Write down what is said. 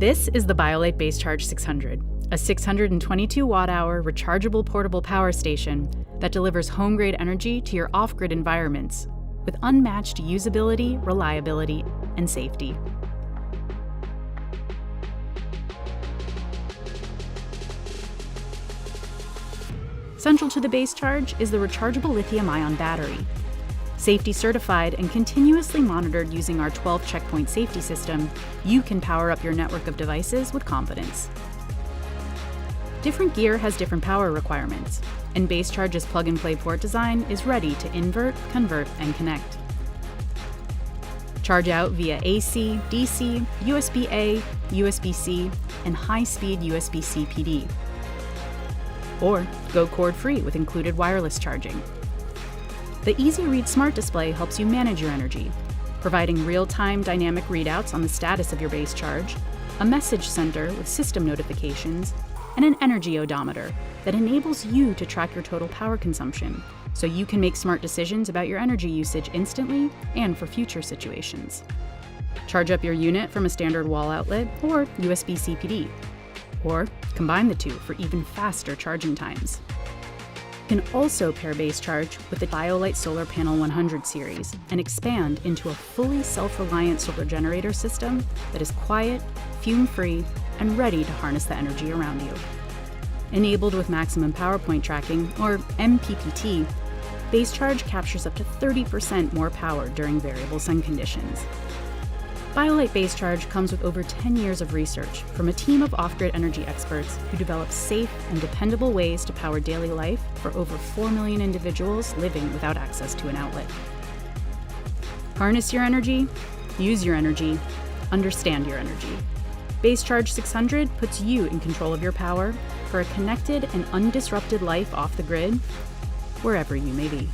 This is the Biolite BaseCharge 600, a 622 watt-hour rechargeable portable power station that delivers home-grade energy to your off-grid environments with unmatched usability, reliability, and safety. Central to the BaseCharge is the rechargeable lithium-ion battery. Safety certified and continuously monitored using our 12 checkpoint safety system, you can power up your network of devices with confidence. Different gear has different power requirements, and BaseCharge's plug-and-play port design is ready to invert, convert, and connect. Charge out via AC, DC, USB-A, USB-C, and high-speed USB-C PD. Or go cord-free with included wireless charging. The Easy Read Smart Display helps you manage your energy, providing real-time dynamic readouts on the status of your BaseCharge, a message center with system notifications, and an energy odometer that enables you to track your total power consumption, so you can make smart decisions about your energy usage instantly and for future situations. Charge up your unit from a standard wall outlet or USB-C PD, or combine the two for even faster charging times. You can also pair BaseCharge with the Biolite Solar Panel 100 series and expand into a fully self-reliant solar generator system that is quiet, fume-free, and ready to harness the energy around you. Enabled with maximum power point tracking, or MPPT, BaseCharge captures up to 30% more power during variable sun conditions. Biolite BaseCharge comes with over 10 years of research from a team of off-grid energy experts who develop safe and dependable ways to power daily life for over 4 million individuals living without access to an outlet. Harness your energy, use your energy, understand your energy. BaseCharge 600 puts you in control of your power for a connected and undisrupted life off the grid, wherever you may be.